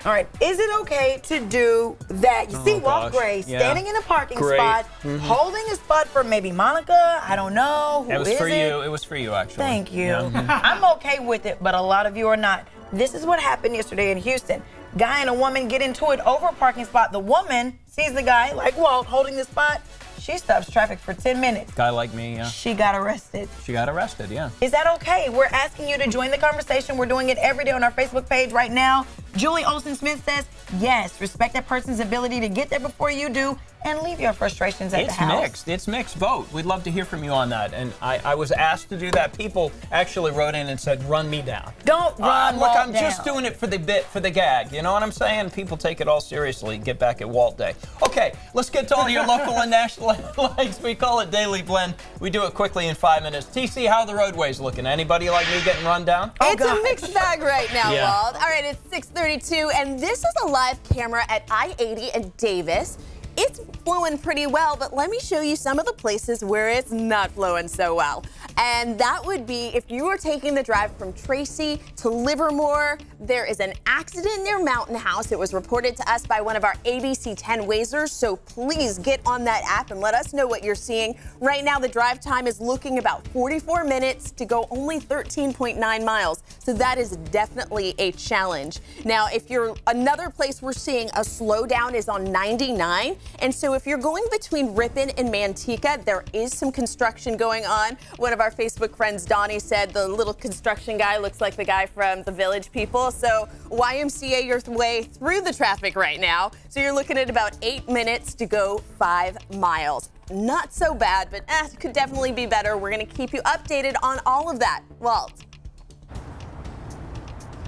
All right, is it okay to do that? You see Walt Gray standing in a parking spot, holding a spot for maybe Monica, I don't know, It was for you. It was for you, actually. Thank you. I'm okay with it, but a lot of you are not. This is what happened yesterday in Houston. Guy and a woman get into it over a parking spot. The woman sees the guy, like Walt, holding the spot. She stops traffic for 10 minutes. Guy like me, yeah. She got arrested. She got arrested, yeah. Is that okay? We're asking you to join the conversation. We're doing it every day on our Facebook page right now. Julie Olsen-Smith says, yes, respect that person's ability to get there before you do and leave your frustrations at the house. It's mixed vote. We'd love to hear from you on that. And I was asked to do that. People actually wrote in and said, run me down. Don't run Look, Walt I'm down. just doing it for the bit, for the gag. You know what I'm saying? People take it all seriously. Get back at Walt Day. Okay, let's get to all your local and national headlines. We call it Daily Blend. We do it quickly in 5 minutes. TC, how are the roadways looking? Anybody like me getting run down? It's a mixed bag right now, Walt. All right, it's 6:32, and this is a live camera at I-80 in Davis. It's flowing pretty well, but let me show you some of the places where it's not flowing so well. And that would be if you were taking the drive from Tracy to Livermore. There is an accident near Mountain House. It was reported to us by one of our ABC 10 Wazers, so please get on that app and let us know what you're seeing. Right now, the drive time is looking about 44 minutes to go only 13.9 miles, so that is definitely a challenge. Now, if you're another place we're seeing a slowdown is on 99, and so if you're going between Ripon and Manteca, there is some construction going on. One of our Facebook friends, Donnie, said the little construction guy looks like the guy from the Village People. So YMCA your way through the traffic right now. So you're looking at about 8 minutes to go 5 miles. Not so bad, but it could definitely be better. We're going to keep you updated on all of that. Walt.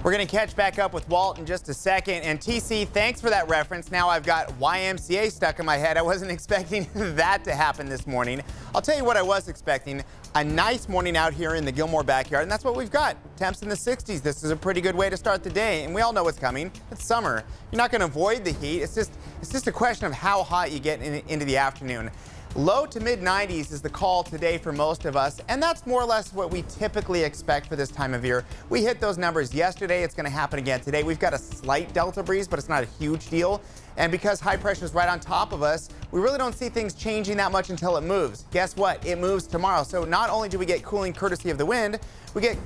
We're going to catch back up with Walt in just a second. And TC, thanks for that reference. Now I've got YMCA stuck in my head. I wasn't expecting that to happen this morning. I'll tell you what I was expecting. A nice morning out here in the Gilmore backyard, and that's what we've got. Temps in the 60s. This is a pretty good way to start the day, and we all know what's coming. It's summer. You're not going to avoid the heat. It's just a question of how hot you get into the afternoon. Low to mid 90s is the call today for most of us, and that's more or less what we typically expect for this time of year. We hit those numbers yesterday. It's going to happen again today. We've got a slight delta breeze, but it's not a huge deal. And because high pressure is right on top of us, we really don't see things changing that much until it moves. Guess what? It moves tomorrow. So not only do we get cooling courtesy of the wind, we get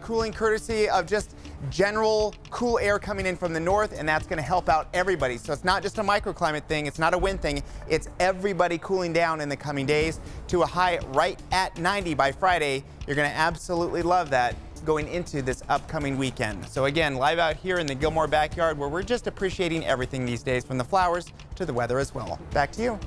cooling courtesy of just general cool air coming in from the north, and that's going to help out everybody. So it's not just a microclimate thing. It's not a wind thing. It's everybody cooling down in the coming days to a high right at 90 by Friday. You're going to absolutely love that going into this upcoming weekend. So again, live out here in the Gilmore backyard where we're just appreciating everything these days, from the flowers to the weather as well. Back to you.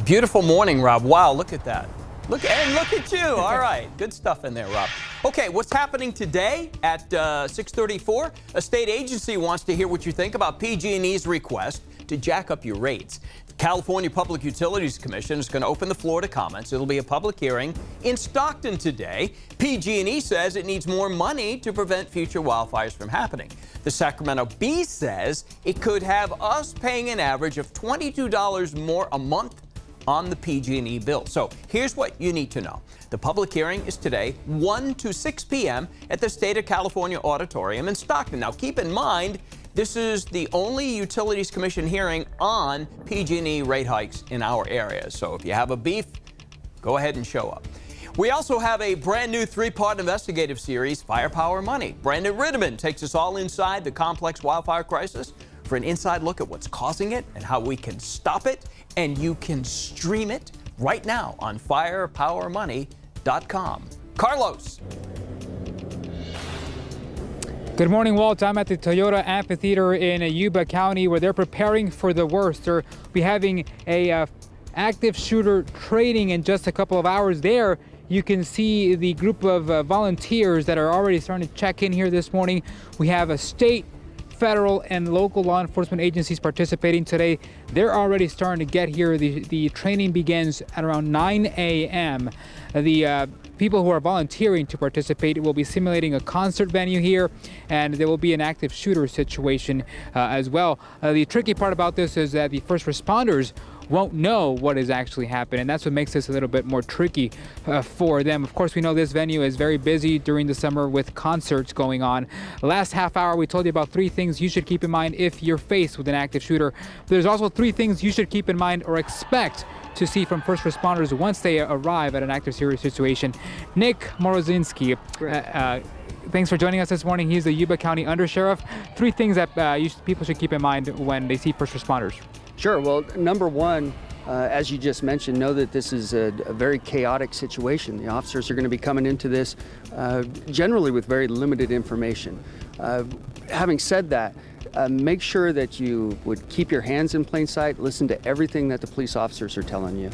Beautiful morning, Rob. Wow, look at that. Look at you. All right. Good stuff in there, Rob. Okay, what's happening today at 6:34? A state agency wants to hear what you think about PG&E's request to jack up your rates. The California Public Utilities Commission is going to open the floor to comments. It'll be a public hearing in Stockton today. PG&E says it needs more money to prevent future wildfires from happening. The Sacramento Bee says it could have us paying an average of $22 more a month on the PG&E bill. So here's what you need to know. The public hearing is today, 1 to 6 p.m. at the State of California Auditorium in Stockton. Now keep in mind, this is the only Utilities Commission hearing on PG&E rate hikes in our area. So if you have a beef, go ahead and show up. We also have a brand new 3-part investigative series, Firepower Money. Brandon Ritterman takes us all inside the complex wildfire crisis for an inside look at what's causing it and how we can stop it. And you can stream it right now on firepowermoney.com. Carlos. Good morning, Walt. I'm at the Toyota Amphitheater in Yuba County where they're preparing for the worst. They'll be having a active shooter training in just a couple of hours there. You can see the group of volunteers that are already starting to check in here this morning. We have a state, federal, and local law enforcement agencies participating today. They're already starting to get here. The training begins at around 9 a.m. The people who are volunteering to participate will be simulating a concert venue here, and there will be an active shooter situation as well. The tricky part about this is that the first responders won't know what has actually happened, and that's what makes this a little bit more tricky for them. Of course, we know this venue is very busy during the summer with concerts going on. Last half hour, we told you about 3 things you should keep in mind if you're faced with an active shooter. There's also 3 things you should keep in mind or expect to see from first responders once they arrive at an active serious situation. Nick Morozinski, thanks for joining us this morning. He's the Yuba County Undersheriff. 3 things that people should keep in mind when they see first responders. Sure. Well, number one, as you just mentioned, know that this is a very chaotic situation. The officers are going to be coming into this generally with very limited information. Having said that, make sure that you would keep your hands in plain sight, listen to everything that the police officers are telling you,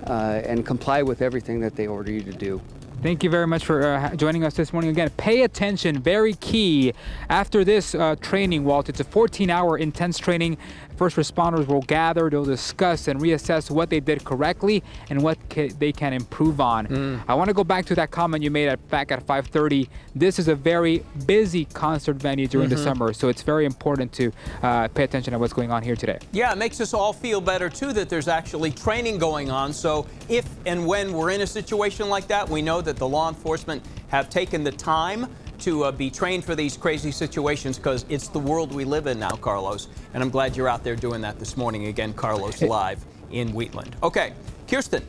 and comply with everything that they order you to do. Thank you very much for joining us this morning. Again, pay attention, very key. After this training, Walt, it's a 14-hour intense training. First responders will gather, they'll discuss and reassess what they did correctly and what they can improve on. I want to go back to that comment you made back at 5:30. This is a very busy concert venue during the summer, so it's very important to pay attention to what's going on here today. Yeah, it makes us all feel better, too, that there's actually training going on. So if and when we're in a situation like that, we know that the law enforcement have taken the time to be trained for these crazy situations, because it's the world we live in now, Carlos. And I'm glad you're out there doing that this morning. Again, Carlos, live in Wheatland. Okay, Kirsten.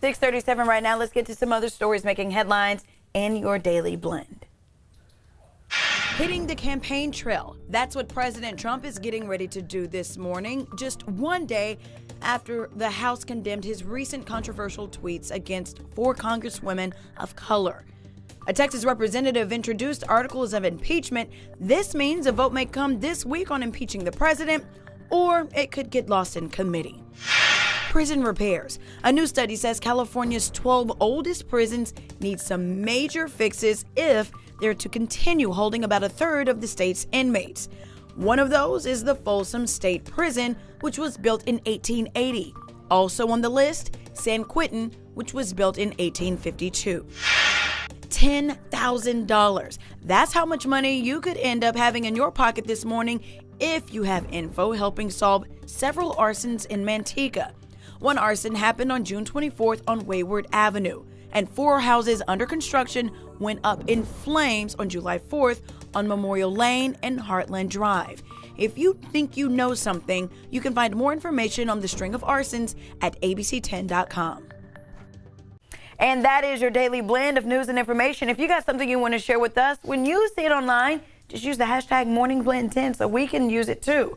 6:37 right now. Let's get to some other stories making headlines in your Daily Blend. Hitting the campaign trail. That's what President Trump is getting ready to do this morning, just one day after the House condemned his recent controversial tweets against 4 congresswomen of color. A Texas representative introduced articles of impeachment. This means a vote may come this week on impeaching the president, or it could get lost in committee. Prison repairs. A new study says California's 12 oldest prisons need some major fixes if they're to continue holding about 1/3 of the state's inmates. One of those is the Folsom State Prison, which was built in 1880. Also on the list, San Quentin, which was built in 1852. $10,000. That's how much money you could end up having in your pocket this morning if you have info helping solve several arsons in Manteca. One arson happened on June 24th on Wayward Avenue, and 4 houses under construction went up in flames on July 4th on Memorial Lane and Heartland Drive. If you think you know something, you can find more information on the string of arsons at abc10.com. And that is your daily blend of news and information. If you got something you want to share with us, when you see it online, just use the hashtag MorningBlend10 so we can use it too.